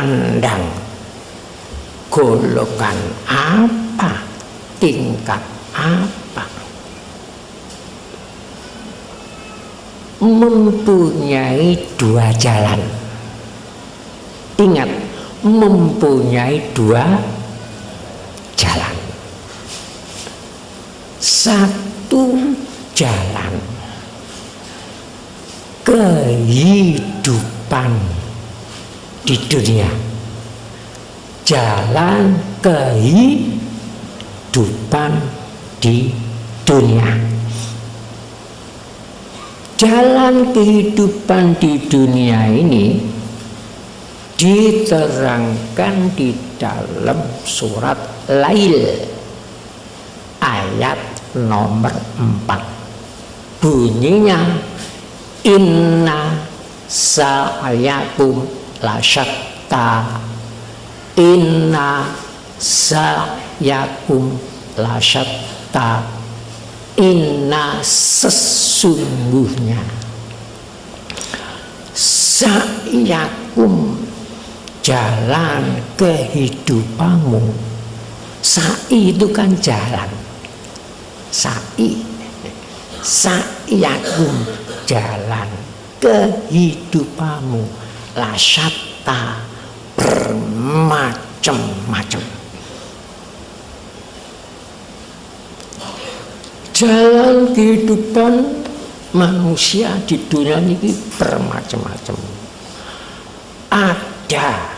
memandang golongan apa, tingkat apa, mempunyai dua jalan. Ingat, mempunyai dua jalan. Satu jalan kehidupan di dunia, jalan kehidupan di dunia. Jalan kehidupan di dunia ini diterangkan di dalam surat Lail ayat nomor 4. Bunyinya, inna sa'yakum lasyatta, inna sa'yakum lasyatta, inna sesungguhnya sa'yakum jalan kehidupanmu. Sa'i itu kan jalan, sa'i, sa'yakum jalan kehidupanmu, lasyatta bermacam-macam. Jalan kehidupan manusia di dunia ini bermacam-macam. Ada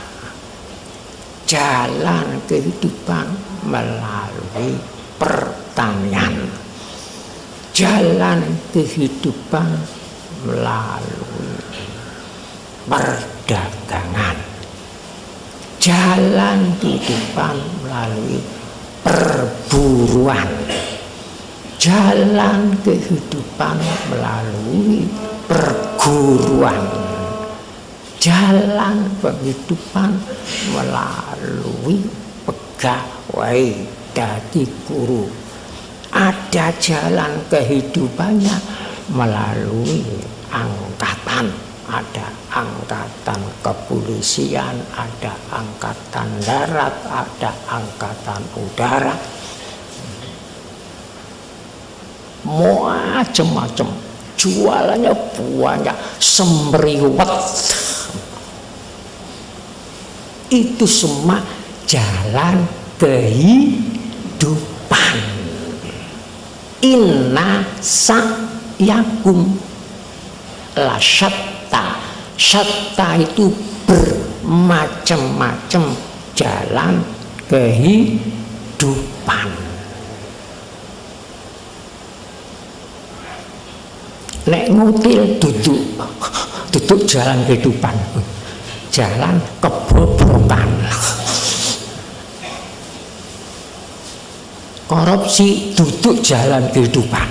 jalan kehidupan melalui pertanian, jalan kehidupan melalui perdagangan, jalan kehidupan melalui perburuan, jalan kehidupan melalui perguruan, jalan kehidupan melalui pegawai jadi guru. Ada jalan kehidupannya melalui angkatan, ada angkatan kepolisian, ada angkatan darat, ada angkatan udara, macam-macam. Jualannya banyak, semriwet. Itu semua jalan kehidupan. Inna sa'yakum lasyatta. Syatta itu bermacam-macam jalan kehidupan. Nek ngutil duduk jalan kehidupan, jalan kebobrokan. Korupsi duduk jalan kehidupan,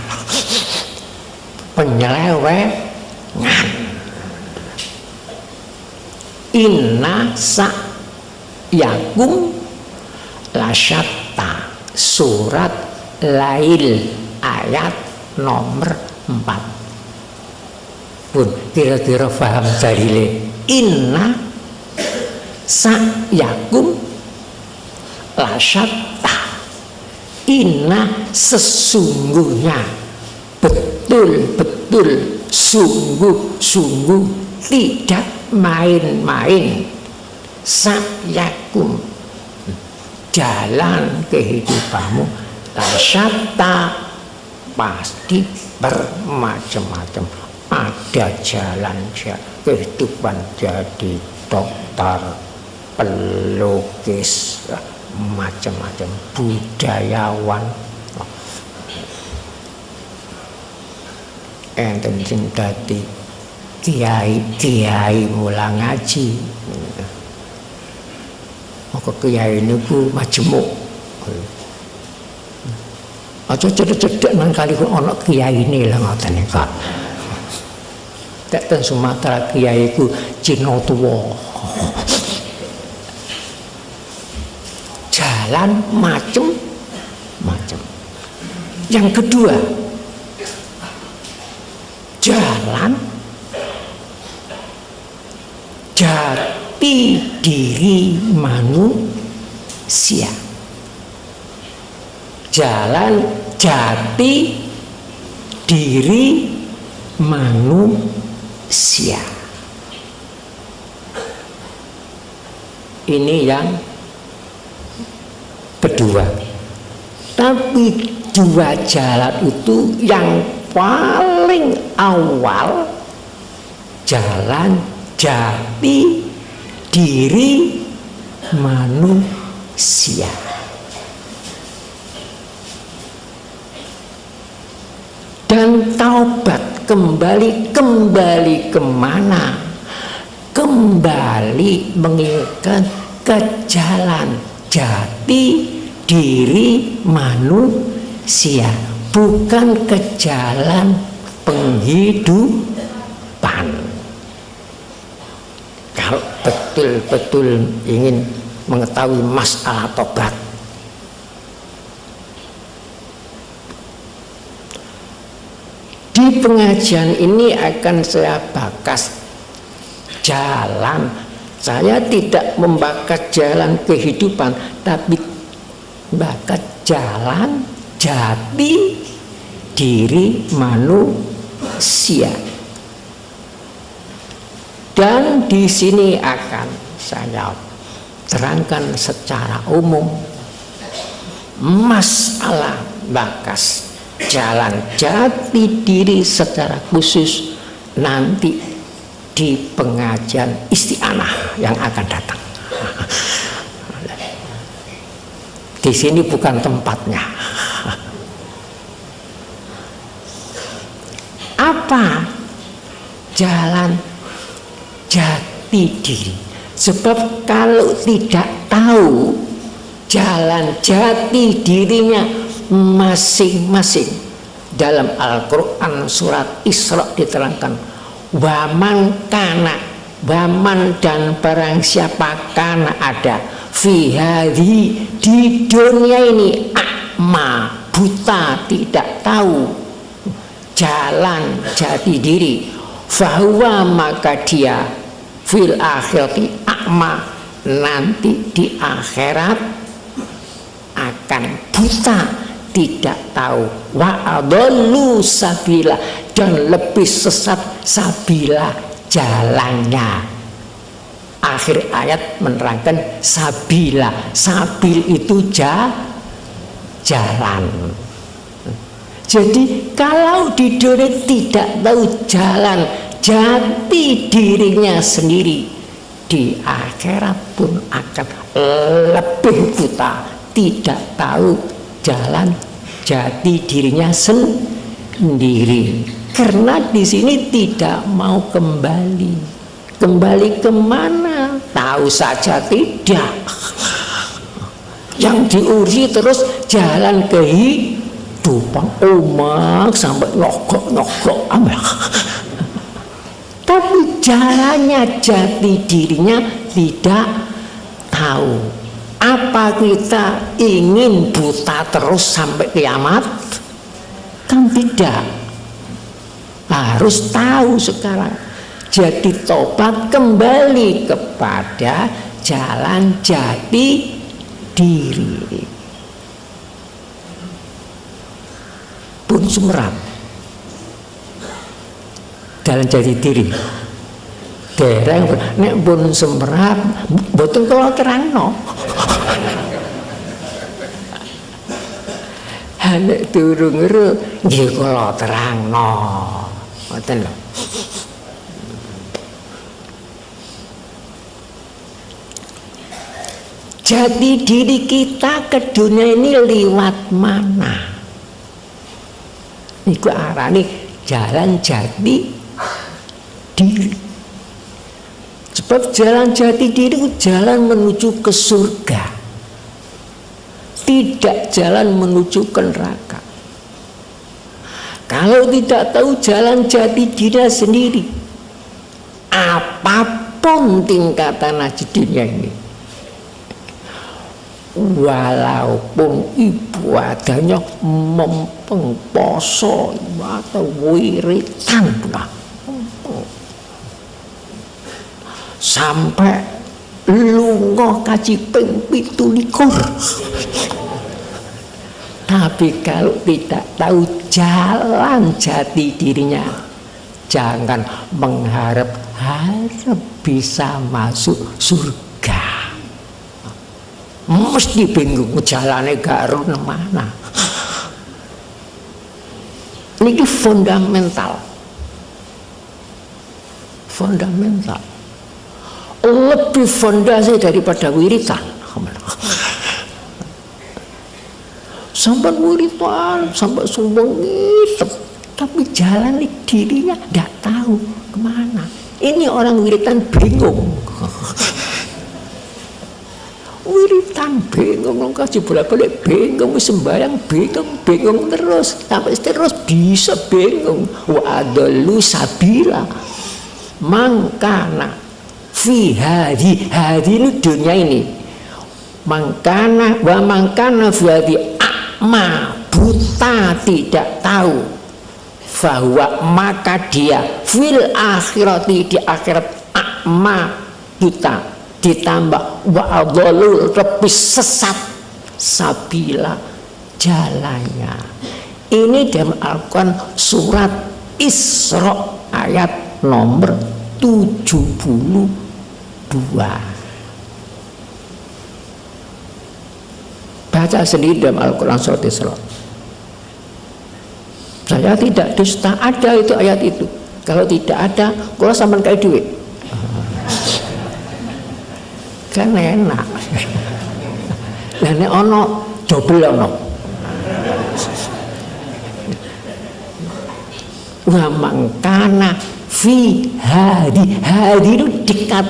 penyelewengan. Inna sa'yakum lasyatta, surat Lail ayat nomor 4. Pun kira-kira paham dalile. Inna sa'yakum lasyatta, inna sesungguhnya, betul-betul, sungguh-sungguh, tidak main-main, sa'yakum jalan kehidupanmu, lasyatta pasti bermacam-macam. Ada jalan kehidupan jadi dokter, pelukis, macam-macam, budayawan. Enten sing dadi kiai mulang ngaji. Maka kiai niku majemuk. Aja cedek-cedek nang kali ana kiai ini lah ngoten niku. Ten Sumatera kiai ku Cina tua. Jalan macam-macam. Yang kedua, jalan jati diri manusia. Jalan jati diri manusia. Ini yang kedua. Tapi dua jalan itu yang paling awal, jalan jati diri manusia. Dan taubat kembali kemana? Kembali mengingat ke jalan jati diri manusia, bukan ke jalan penghidupan. Kalau betul-betul ingin mengetahui masalah tobat, di pengajian ini akan saya bakas jalan. Saya tidak membakar jalan kehidupan, tapi membakar jalan jati diri manusia. Dan di sini akan saya terangkan secara umum masalah bakas jalan jati diri secara khusus nanti di pengajian isti'anah yang akan datang. Di sini bukan tempatnya. Apa jalan jati diri? Sebab kalau tidak tahu jalan jati dirinya masing-masing, dalam Al-Quran surat Isra diterangkan, waman kana, waman dan barang siapa kana ada fi hadhi, di dunia ini, akma, buta, tidak tahu jalan jati diri, fahuwa, maka dia fil akhirati akma, nanti di akhirat akan buta, tidak tahu, wa adallu sabila, dan lebih sesat sabila, jalannya. Akhir ayat menerangkan sabila, sabil itu jalan. Jadi kalau di dunia tidak tahu jalan jati dirinya sendiri, di akhirat pun akan lebih buta, tidak tahu jalan jati dirinya sendiri. Karena di sini tidak mau kembali kemana? Tahu saja tidak. Yang diurusi terus jalan kehidupan, omak sampai nyogok amal. Tapi jalannya jati dirinya tidak tahu. Apa kita ingin buta terus sampai kiamat? Kan tidak. Harus tahu sekarang. Jadi tobat kembali kepada jalan jati diri. Pun sumerat jalan jati diri. Dereng nek pun sumerat mboten kula terangno. Nek durung ngeru nggih kula terangno. Ngoten lho. Jati diri kita ke dunia ini lewat mana? Iku arane jalan jati diri. Sebab jalan jati diri itu jalan menuju ke surga, tidak jalan menuju ke neraka. Kalau tidak tahu jalan jati diri sendiri, apapun tingkatan di dunia ini, walaupun ibadahnya mempeng poso atau wiritan, sampai lunga kaji ping 17. Tapi kalau tidak tahu jalan jati dirinya, jangan mengharap-harap bisa masuk surga. Mesti bingung jalannya gak rono mana. Ini fundamental. Fundamental. Lebih fondasi daripada wiritan. Sampai wiritan, sampai sumbang itu, tapi jalan dirinya tidak tahu kemana. Ini orang wiritan bingung. Wiritan bingung, kasih bolak-balik bingung, sembahyang bingung terus, sampai terus bisa bingung. Wa adallu sabila mangkana fi hadi ini dunia ini. Mangkana wa mangkana fi hadi buta tidak tahu, bahwa maka dia fil akhirati di akhirat buta ditambah wa adhalul lebih sesat sabila jalannya. Ini dalam Al-Quran surat Isra ayat nomor 72. Baca sendiri dalam Al-Quran surat Isra. Saya tidak dusta, ada itu ayat itu. Kalau tidak ada, kalau sampai kayak duit kan enak. Dan ini ono double ono. Wa mangkana fi hadi itu dekat.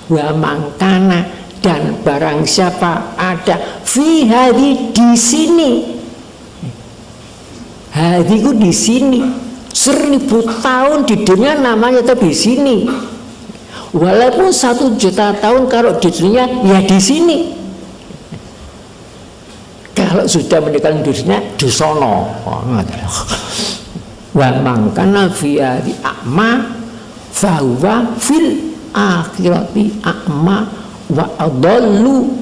Wa mangkana dan barang siapa ada fi hadi di sini. Hadiku di sini 1000 tahun di dunia namanya tapi di sini. Walaupun 1 juta tahun kalau di dunia ya di sini. Kalau sudah meninggal dunia di sono. Wa mangkana fi hadi a'ma fahuwa fil akhirati a'ma wa adallu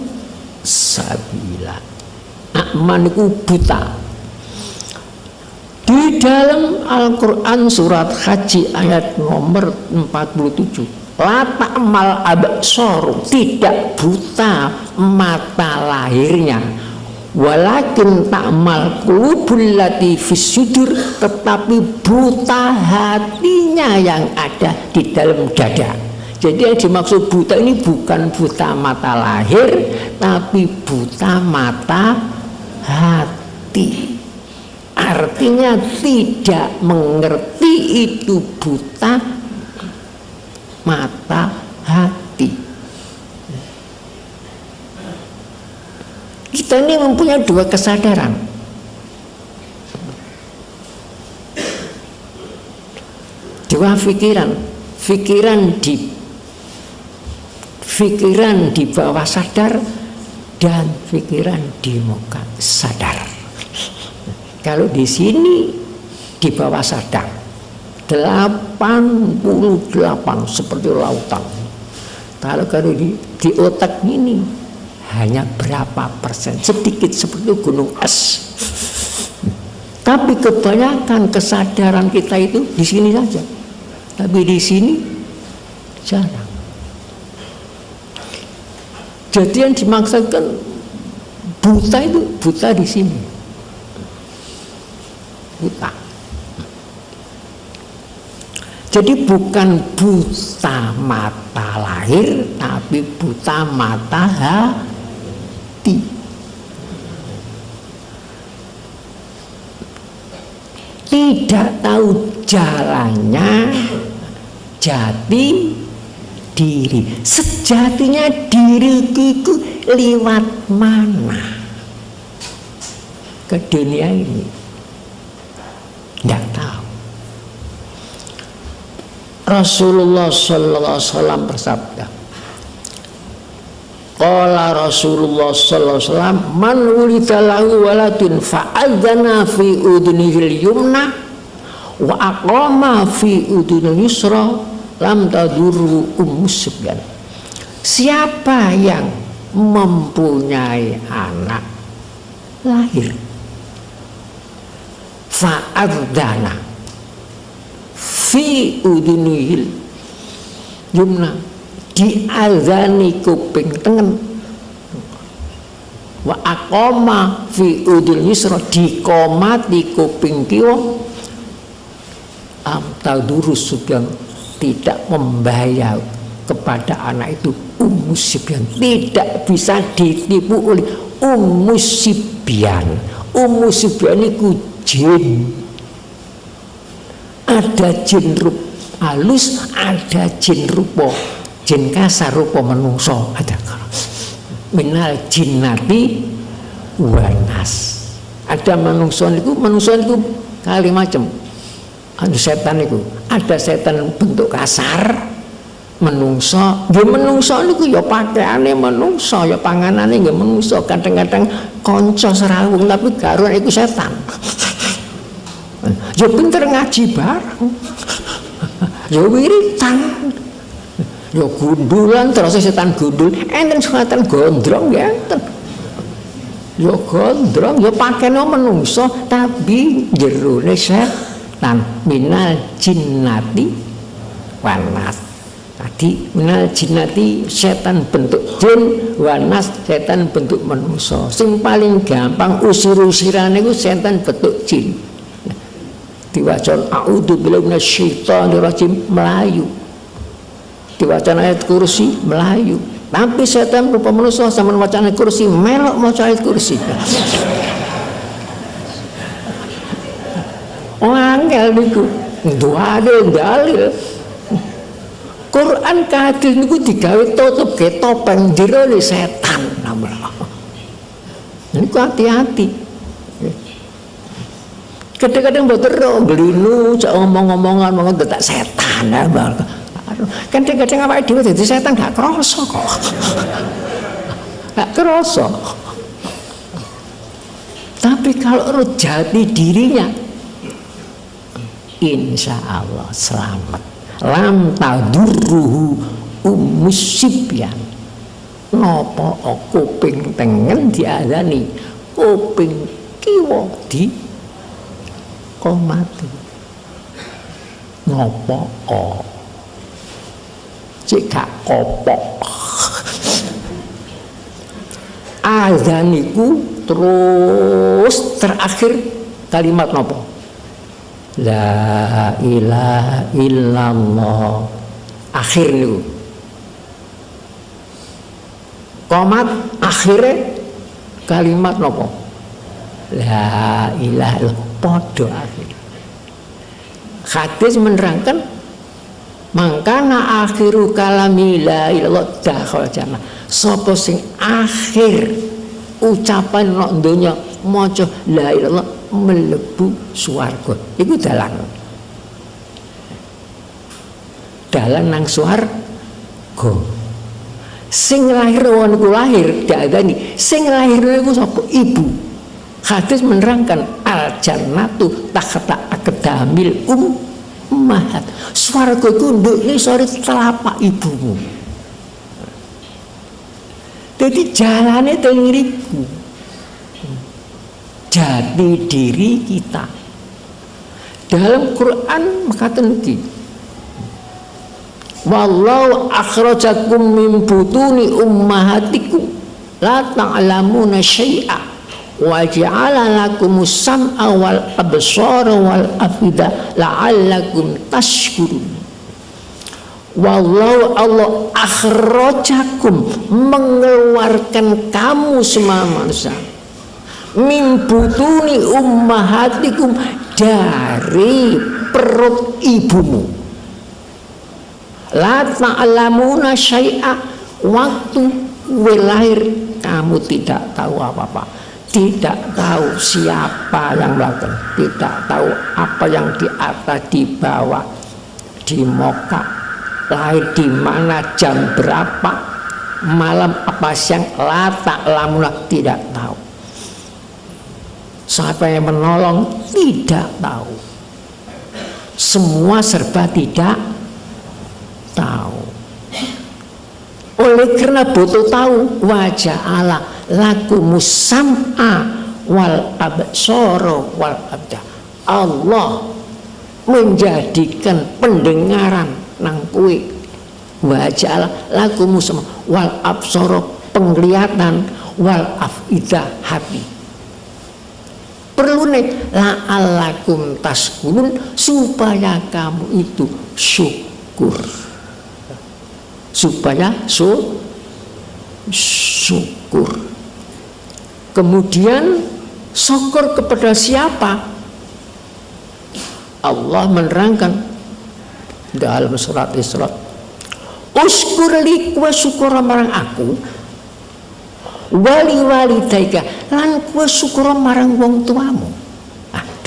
sabila. A'ma niku buta. Di dalam Al-Quran surat Haji ayat nomor 47, la ta'mal absaru, tidak buta mata lahirnya, walakin ta'mal qulubul lati fis sudur, tetapi buta hatinya yang ada di dalam dada. Jadi yang dimaksud buta ini bukan buta mata lahir, tapi buta mata hati. Artinya tidak mengerti itu buta mata hati. Kita ini mempunyai 2 kesadaran. Dua pikiran. Pikiran di bawah sadar dan pikiran di muka sadar. Kalau di sini di bawah sadar 88 seperti lautan. Kalau di otak ini hanya berapa persen, sedikit seperti gunung es. Tapi kebanyakan kesadaran kita itu di sini saja. Tapi di sini jarang. Jadi yang dimaksudkan buta itu buta di sini. Buta. Jadi bukan buta mata lahir, tapi buta mata hati. Tidak tahu jalannya jati diri. Sejatinya diriku lewat mana ke dunia ini? Tidak tahu. Rasulullah sallallahu alaihi wasallam bersabda, qala Rasulullah sallallahu alaihi wasallam, man wulida lahu waladun fa'adzana fi udunihil yumna wa aqama fi udunil yusra lam tadurru ummus subyan. Siapa yang mempunyai anak lahir, fa'adzana fi udunihil yumna, diazani kuping tengen, wa aqama fi udul yusra, dikomati kuping kiwa, tadurus sudah tidak membayar kepada anak itu Sibyan, tidak bisa ditipu oleh Sibyan. Sibyan itu jin, ada jin rup halus, ada jin rupa, jin kasar rupa menungso, ada minal jinnati wanas. Ada menungso itu kali macam. Ada setan itu, ada setan bentuk kasar, menungso. Dia menungso niku ya pakaiane menungso, ya panganane nggih menungso. Kadang-kadang kanca serawung tapi garuan iku setan. Ya pinter ngaji bareng. Ya wiritan. Ya gundulan terus setan gundul, enten setan gondrong ya enten. Ya gondrong, ya pakaiane menungso tapi jerone setan, minal jinnati wanas. Tadi minal jinnati setan bentuk jin, wanas setan bentuk manusia. Sing paling gampang usir-usiran itu setan bentuk jin. Diwaca a'udzubillahi minasyaitonir rajim, melayu. Diwaca ayat kursi, melayu. Tapi setan rupa manusia sama maca ayat kursi, melok maca ayat kursi. Angel niku, duade dalil. Quran kadis niku digawe tutup ke topeng jerone setan namanya. Niku hati-hati. Kadang-kadang mboten ro glinu cak omong-omongan monggo tak setan abang. Kadang-kadang awake dhewe dadi setan gak krasa kok. Gak krasa. Tapi kalau jati dirinya, insya Allah selamat. Lam tadurruhu Sibyan. Napa kuping tengen diadani, kuping kiwa di komati. Napa cek gak kopok. Azaniku terus terakhir kalimat napa? La ilaha illallah. Akhir niku. Komat akhirnya kalimat napa? La ilaha illallah. Podo akhir. Hadis menerangkan mangkana akhiru kalami la ilallah dakhal jannah. Sapa sing akhir ucapan nek donya maca la ilallah mlebu swarga. Iku dalan nang swarga. Sing lahir niku lahir diadani, sing lahir niku sapa? Ibu. Hadis menerangkan al jannatu takhta aqdamil ummahat. Swarga iku ndukne sore telapak ibumu. Jadi jalane teng ngriku. Jati diri kita. Dalam Quran makaten iki. Wallahu akhrajakum min butuni ummahatikum la ta'lamuna syai'a wa ja'ala lakumus sam'a wal absara wal afida la'allakum tashkurun. Wallahu Allah akhrajakum, mengeluarkan kamu semua manusia, min butuni ummahatikum, dari perut ibumu. La ta'lamuna syai'a, waktu lahir kamu tidak tahu apa-apa, tidak tahu siapa yang melakukan, tidak tahu apa yang di atas, di bawah, di muka, lahir di mana, jam berapa, malam apa siang, la ta'lamuna, tidak tahu. Siapa yang menolong tidak tahu. Semua serba tidak tahu. Oleh oleh karena butuh tahu, wajah Allah lakumus sam'a wal absara wal abda. Allah menjadikan pendengaran nang kowe, wajah Allah lakumus sam'a wal absara penglihatan, wal afidah hati. Perlu nih la'allakum taskurun, supaya kamu itu syukur, supaya syukur. Kemudian syukur kepada siapa? Allah menerangkan dalam surat Isra, uskur li wa syukur marang aku, wali daika lan kuwi syukur marang wong tuamu.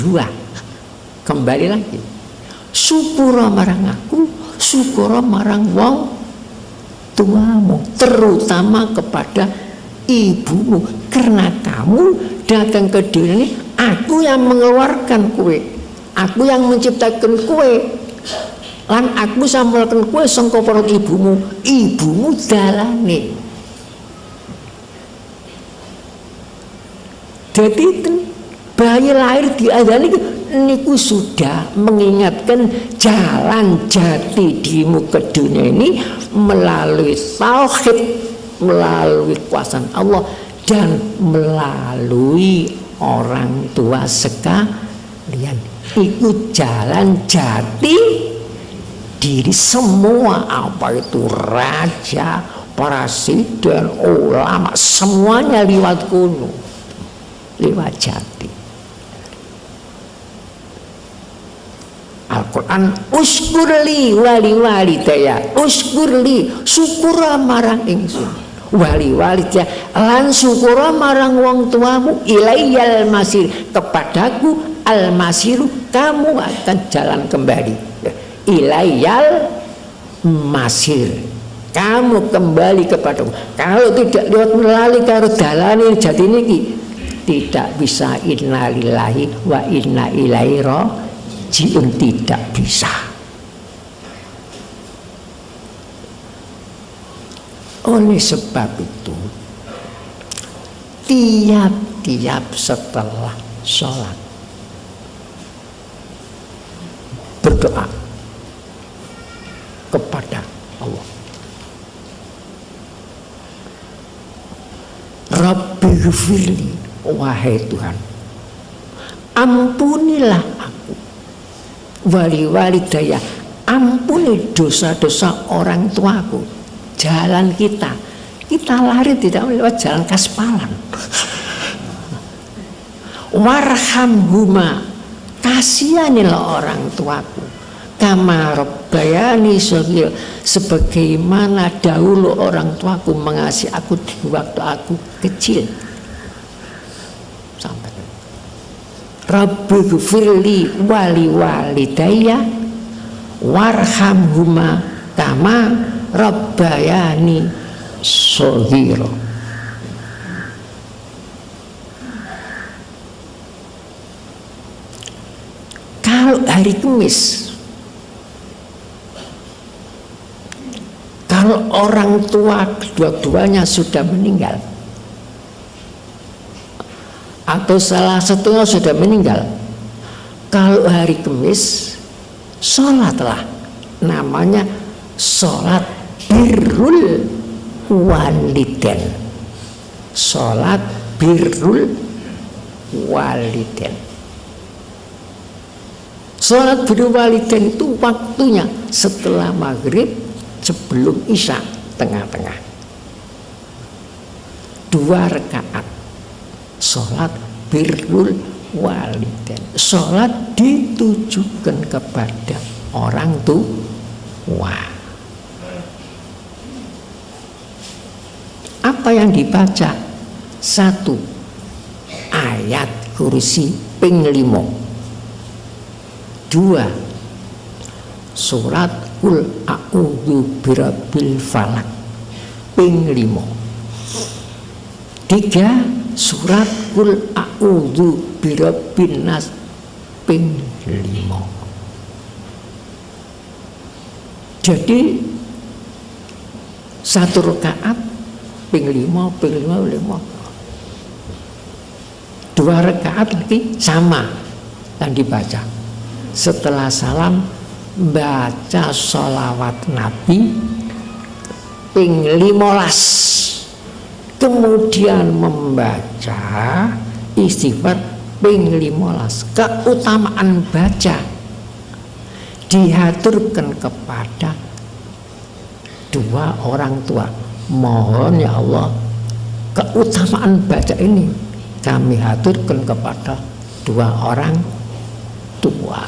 Dua, kembali lagi, syukur marang aku, syukur marang wong tuamu, terutama kepada ibumu, karena kamu datang ke dunia ini, aku yang mengeluarkan kue, aku yang menciptakan kue, lan aku sampaikan kue sangka perut ibumu dalane. Jadi bayi lahir diadani niku sudah mengingatkan jalan jati dirimu ke dunia ini melalui tauhid, melalui kuasa Allah, dan melalui orang tua sekalian. Itu jalan jati diri semua, apa itu raja, presiden, ulama, semuanya lewat kuno, lewat jati. Al-Quran, uskurli wali daya, uskurli syukura marang ingsun, wali daya lan syukura marang wong tuamu, ilaiyal masir, kepadaku al masiru, kamu akan jalan kembali. Ilaiyal masir, kamu kembali kepadaku. Kalau tidak lewat melalui karo dalane jati niki, tidak bisa. Innalillahi wa inna ilaihi raji'un, tidak bisa. Oleh sebab itu, tiap-tiap setelah sholat berdoa kepada Allah, Rabbighfirli, wahai Tuhan, ampunilah aku, wali daya, ampuni dosa-dosa orang tuaku. Jalan kita lari tidak lewat jalan kaspalan. Warhamhuma, kasihanilah orang tuaku, kama rabbayani shaghira, sebagaimana dahulu orang tuaku mengasihi aku di waktu aku kecil. Sampai Rabbighfirli walidayya warhamhuma kama rabbayani shaghira. Kalau hari Kamis, kalau orang tua kedua-duanya sudah meninggal atau salah satunya sudah meninggal, kalau hari Kamis sholatlah, namanya sholat birrul walidain, sholat birrul walidain. Sholat birrul walidain itu waktunya setelah maghrib, sebelum isya, tengah-tengah, 2 rakaat sholat birrul walidain. Sholat ditujukan kepada orang tua. Apa yang dibaca? 1 ayat kursi ping 5, 2 surat Qul a'udzu birabbil falaq ping 5, 3 surat Qul a'udzu birabbin nas ping 5. Jadi 1 rakaat ping 5 ping 5. 2 rakaat lagi sama yang dibaca. Setelah salam baca sholawat Nabi ping 15, kemudian membaca istighfar ping 15. Keutamaan baca dihaturkan kepada 2 orang tua. Mohon ya Allah, keutamaan baca ini kami haturkan kepada 2 orang tua.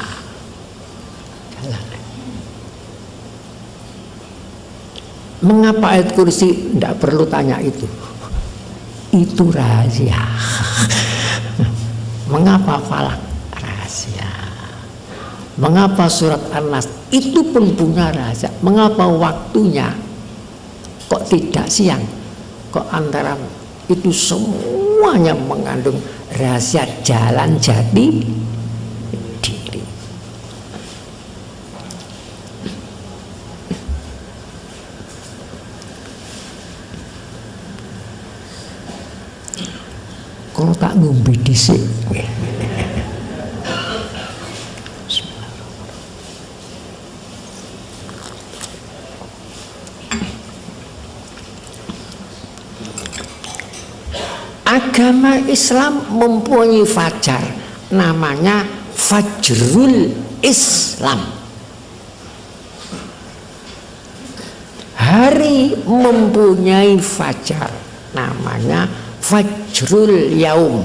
Mengapa ayat kursi? Tidak perlu tanya itu rahasia. Mengapa falak? Rahasia. Mengapa surat An-Nas? Itu pun punya rahasia. Mengapa waktunya kok tidak siang, kok antara? Itu semuanya mengandung rahasia jalan jati diri. Kalau tak ngombe dhisik. Agama Islam mempunyai fajar, namanya Fajrul Islam. Hari mempunyai fajar, namanya Fajrul Yaum.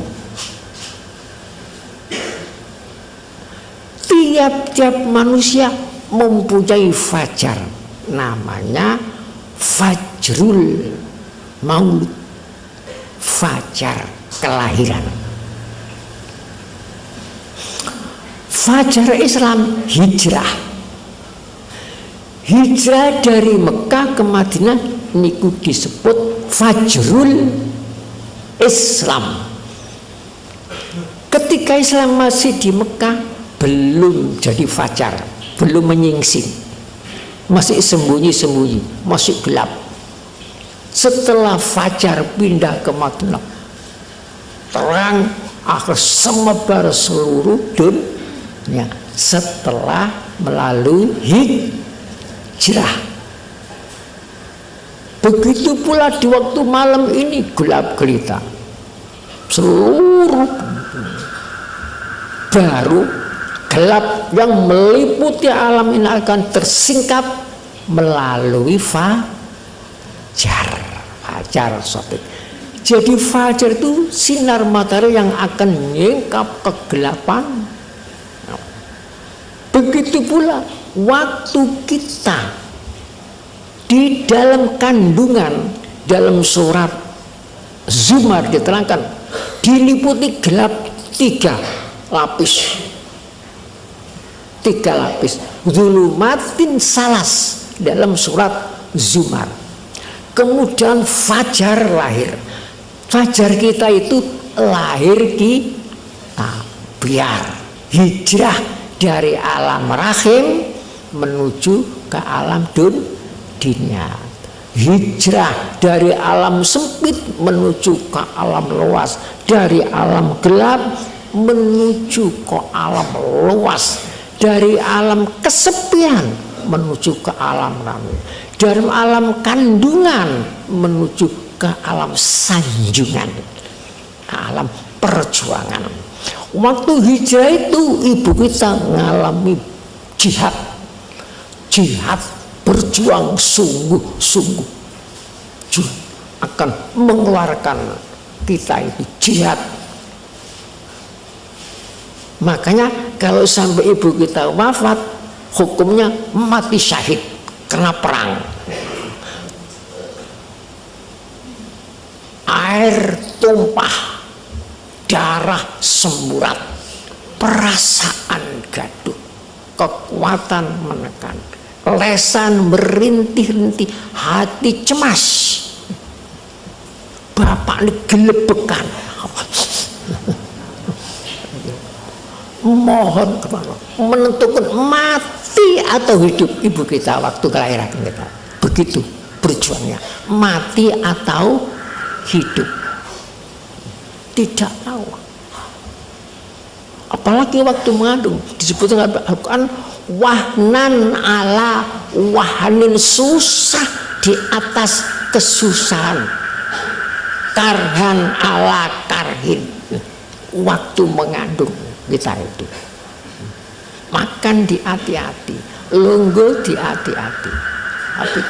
Tiap-tiap manusia mempunyai fajar, namanya Fajrul Maulud, fajar kelahiran. Fajar Islam hijrah. Hijrah dari Mekah ke Madinah niku disebut Fajrul Islam. Ketika Islam masih di Mekah belum jadi fajar, belum menyingsing, masih sembunyi-sembunyi, masih gelap. Setelah fajar pindah ke Madinah, terang akhir semebar seluruh dunia setelah melalui hijrah. Begitu pula di waktu malam ini gelap gelita, seluruh baru gelap yang meliputi alam ini akan tersingkap melalui fajar sotik. Jadi fajar itu sinar matahari yang akan menyingkap kegelapan. Begitu pula waktu kita di dalam kandungan, dalam surat Zumar diterangkan diliputi gelap 3 lapis. Zulumatin salas dalam surat Zumar. Kemudian fajar lahir. Fajar kita itu lahir kita biar hijrah dari alam rahim menuju ke alam dunia. Hijrah dari alam sempit menuju ke alam luas, dari alam gelap menuju ke alam luas, dari alam kesepian menuju ke alam ramai, dari alam kandungan menuju ke alam sanjungan, alam perjuangan. Waktu hijrah itu ibu kita mengalami jihad berjuang sungguh-sungguh akan mengeluarkan kita itu jihad. Makanya kalau sampai ibu kita wafat, hukumnya mati syahid karena perang. Air tumpah, darah semburat, perasaan gaduh, kekuatan menekan, lesan merintih-rintih, hati cemas. Bapak ini gelebekan. Mohon kepada menentukan mati atau hidup ibu kita waktu kelahiran kita. Begitu berjuangnya, mati atau hidup. Tidak tahu. Apalagi waktu mengandung disebutkan Al-Quran wahnan ala wahanin, susah di atas kesusahan, karhan ala karhin. Waktu mengandung kita itu makan di hati-hati, lungguh di hati-hati, tapi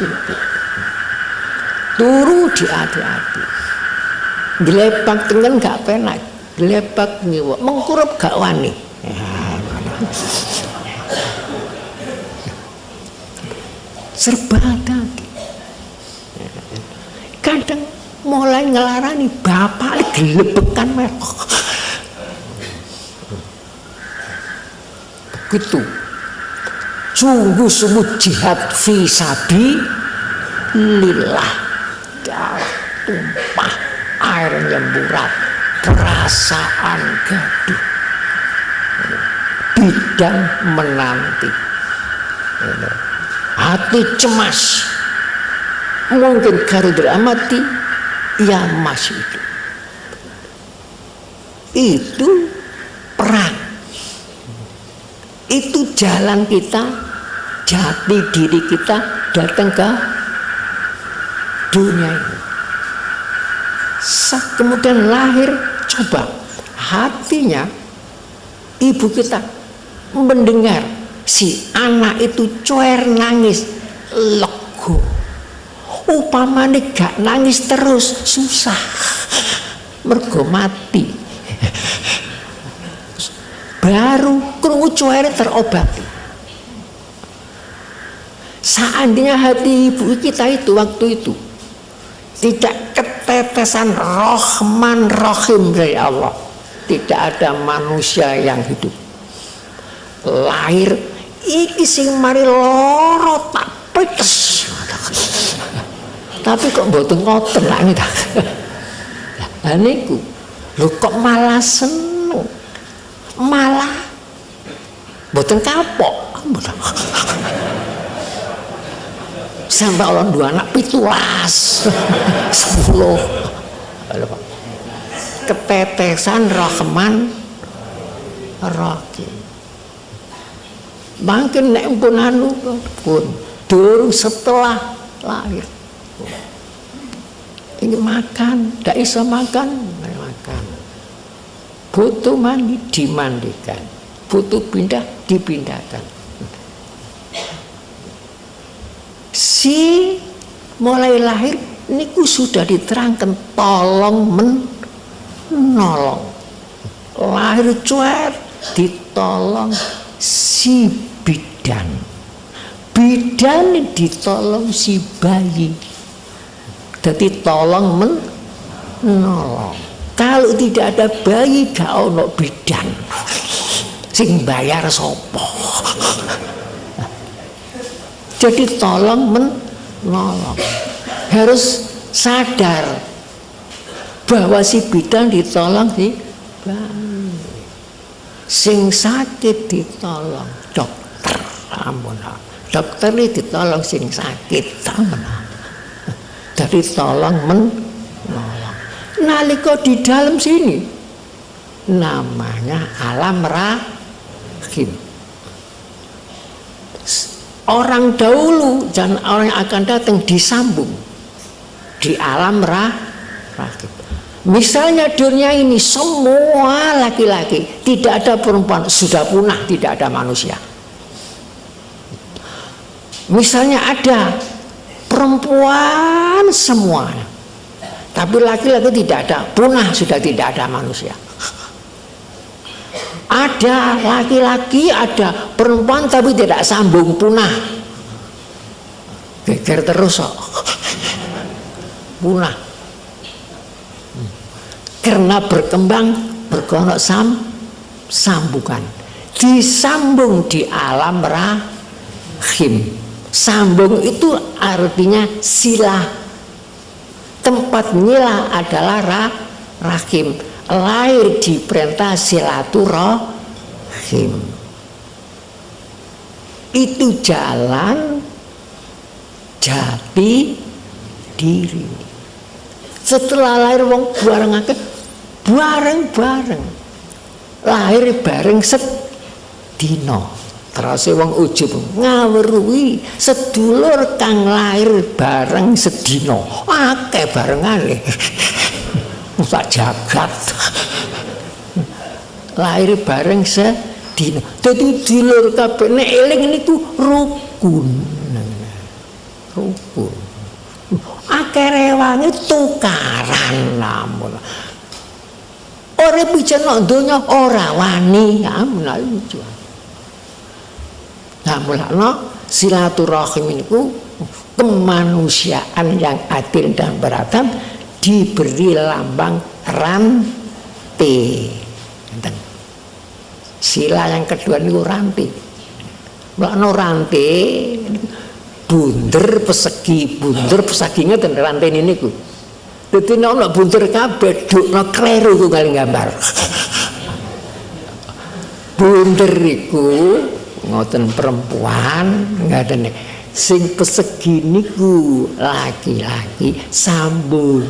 turu di hati-hati, gelepak tengen gak penak, gelepak ngiwa mengkurup gak wani. Serba hati. Kadang mulai ngelarani bapak gelebekan merok. Begitu. Sungguh-sungguh jihad fisabilillah, darah tumpah, air nyemburat, perasaan gaduh, bidan menanti, hati cemas, mungkin Garuda mati, ya masih hidup. Itu perang, itu jalan kita, jati diri kita datang ke dunia ini. Kemudian lahir, coba hatinya ibu kita mendengar si anak itu cuer nangis, lego. Upamane gak nangis terus susah, mergo mati. Baru krungu cuere terobati. Seandainya hati ibu kita itu waktu itu tidak ketetesan Rahman Rahim dari Allah, tidak ada manusia yang hidup. Lahir iki sing mari loro tak pedes. Tapi kok mboten ngoten lak ngene. Lah niku lho kok malah seneng. Malah mboten kapok. Sampai Allah dua anak 17 10. Ketetesan Rahman Rahim. Mungkin nek pun anu pun durung setelah lahir. Ini makan, tidak bisa makan. Butuh mandi, dimandikan. Butuh pindah, dipindahkan. Si mulai lahir, niku sudah diterangkan tolong menolong. Lahir cuek, ditolong si bidan. Bidan ditolong si bayi. Jadi tolong menolong. Kalau tidak ada bayi gak ono bidan, sing bayar sopo. Jadi tolong menolong. Harus sadar bahwa si bidan ditolong si bayi, sing sakit ditolong dokter. Ampun, dokter ini ditolong sing sakit. Ampun. Jadi tolong menolong. Nalika di dalam sini namanya alam rahim. Orang dahulu dan orang yang akan datang disambung di alam rahim. Misalnya dunia ini semua laki-laki, tidak ada perempuan, sudah punah, tidak ada manusia. Misalnya ada perempuan semua, tapi laki-laki tidak ada, punah, sudah tidak ada manusia. Ada laki-laki, ada perempuan, tapi tidak sambung, punah, geger terus kok. Punah karena berkembang bergonok sambungan, disambung di alam rahim. Sambung itu artinya sila. Tempat nyila adalah rahim. Lahir di perintah silaturahim. Itu jalan jati diri. Setelah lahir wong bareng akeh bareng-bareng. Lahir bareng sedina. Terus wong ujub ngawruhi sedulur kang lahir bareng sedina. Akeh barengane. Sak jagat. Lahir bareng sedina. Dadi dulur kabeh nek eling niku rukun. Rukun. Akeh rewange tukaran lamun. Ora bicara donya ora wani, amun mulanya silaturahim itu kemanusiaan yang adil dan beradab diberi lambang rantai. Sila yang kedua itu rantai. Mulanya rantai bunder pesegi ngeten rantai ini niku. Dadi nek bunder kabeh dukno kleru ku kali gambar. Bunder iku ngoten perempuan ngaten sing pesegi niku laki-laki sambung.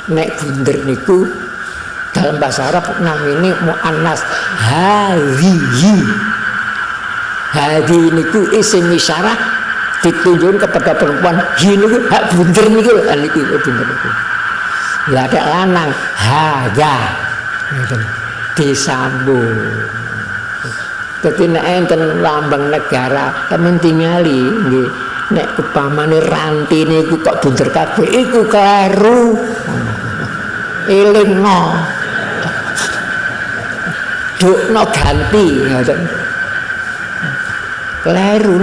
Nek bunder niku dalam bahasa Arab namine muannas hadhihi. Hadi niku isim isyarah ditunjukkan kepada perempuan. Ini niku hak bunder niku niku bunder niku. Lah ada lanang haga disambung. Dadi nek enten lambang negara temen tingali nggih nek upamane ranti niku kok bunder kabeh iku karo elingno dukno ganti ngoten kleru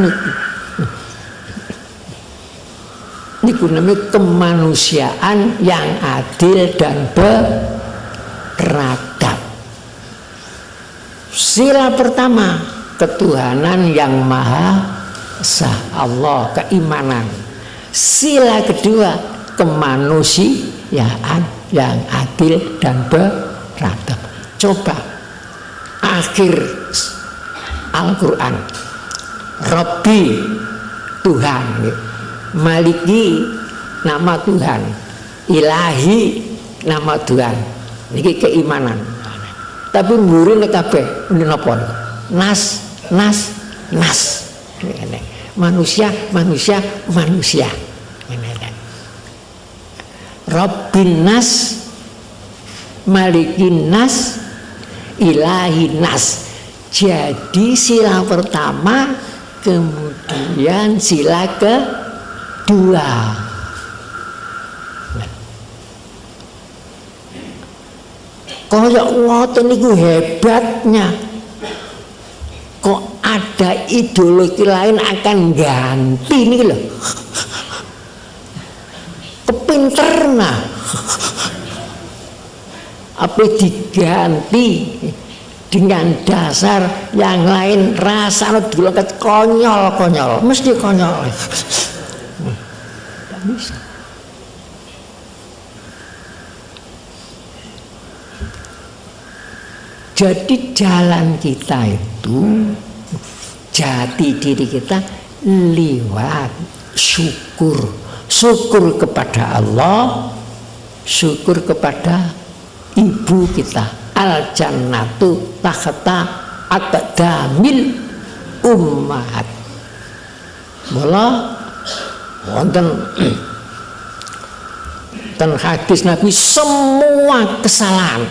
niku namanya kemanusiaan yang adil dan beradab. Sila pertama ketuhanan yang maha esa Allah, keimanan. Sila kedua kemanusiaan yang adil dan beradab. Coba akhir Al-Quran, Rabbi Tuhan, Maliki nama Tuhan, Ilahi nama Tuhan. Ini keimanan. Tapi mburi kabeh menapa? Nas. Manusia. Rabbin nas, Malikin nas, Ilahin nas. Jadi sila pertama, kemudian sila kedua. Kaya ngoten niku hebatnya. Kok ada ideologi lain akan ganti niki lho. Kepinterna. Apa diganti dengan dasar yang lain rasanya dulu konyol, mesti konyol. Tidak bisa. Jadi jalan kita itu, jati diri kita lewat syukur kepada Allah, syukur kepada ibu kita. Al jannatu tahta aqdamil ummahat. Mula wonten ten hadis Nabi semua kesalahan,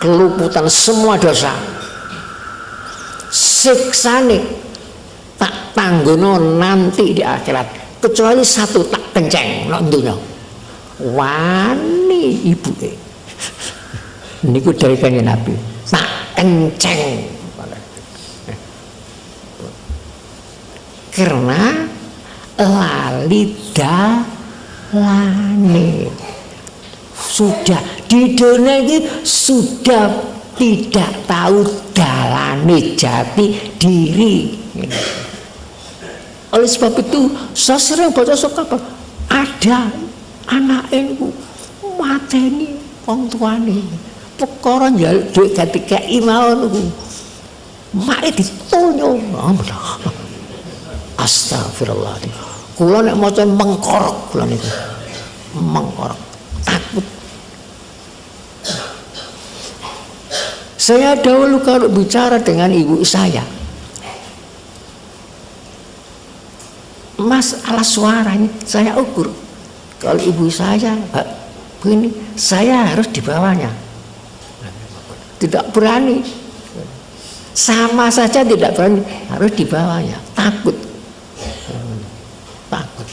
keluputan, semua dosa, siksane tak tanggono nanti di akhirat, kecuali satu tak kenceng nang dunya. Wani ibu niku dari kanjeng Nabi tak kenceng karena lali dalane. Sudah di dunia ini sudah tidak tahu dalane jati diri. Oleh sebab itu saya sering baca suka ada anak itu mateni wong tuane perkara njaluk duit ketika imau niku mak ditonyo Astagfirullahaladzim. Kula nek maca mengkorok kula niku. Mengkorok. Takut. Saya dahulu kalau bicara dengan ibu saya, masalah suaranya saya ukur. Kalau ibu saya begini, saya harus di bawahnya. Tidak berani. Sama saja tidak berani, harus di bawahnya. Takut. Takut.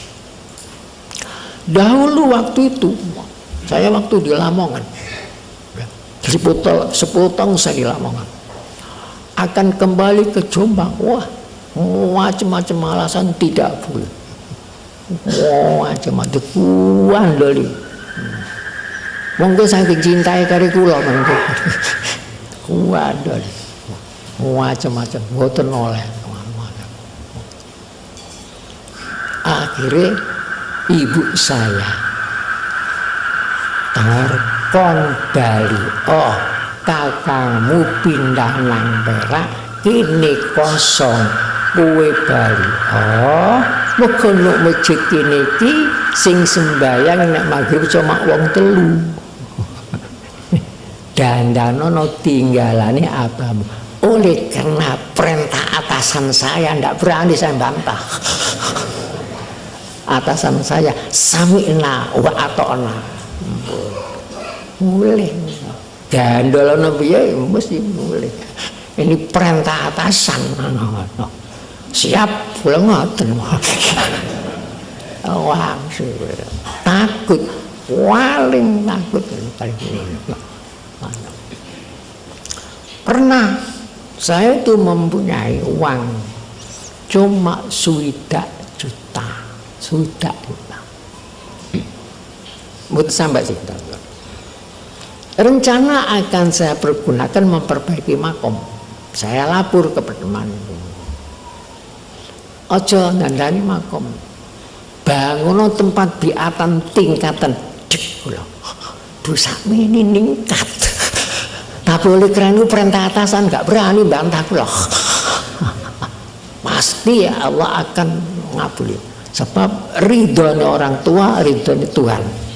Dahulu waktu itu, saya waktu di Lamongan, 10 tahun saya di Lamongan, akan kembali ke Jombang. Wah, macam-macam alasan tidak boleh. Macam-macam kuan doli. Monggo saking cintai karo kula monggo. Kuan doli. Macam-macam boten oleh. Akhirnya ibu saya terkon bali, oh kakangmu pindah nang Perak, kini kosong kowe bali. Oh muga nek masjid kene iki sing sembayang nek maghrib cuma wong 3. Dandanono tinggalane abamu. Oleh karena perintah atasan saya ndak berani saya bantah. Atasan saya sami'na wa ata'na. Boleh. Gandolono piye mesti boleh. Ini perintah atasan. Siap kula ngoten. Wah, takut, paling takut paling ini. Pernah saya itu mempunyai uang cuma swidak juta. Sudah buat sampai sih. Rencana akan saya pergunakan memperbaiki makom. Saya lapor ke teman. Ojo nandani makom. Bangun tempat biatan tingkatan. Dosa ini ningkat. Tapi oleh karena perintah atasan nggak berani bantah loh. Pasti ya Allah akan ngabulin. Sebab ridhonya orang tua, ridhonya Tuhan.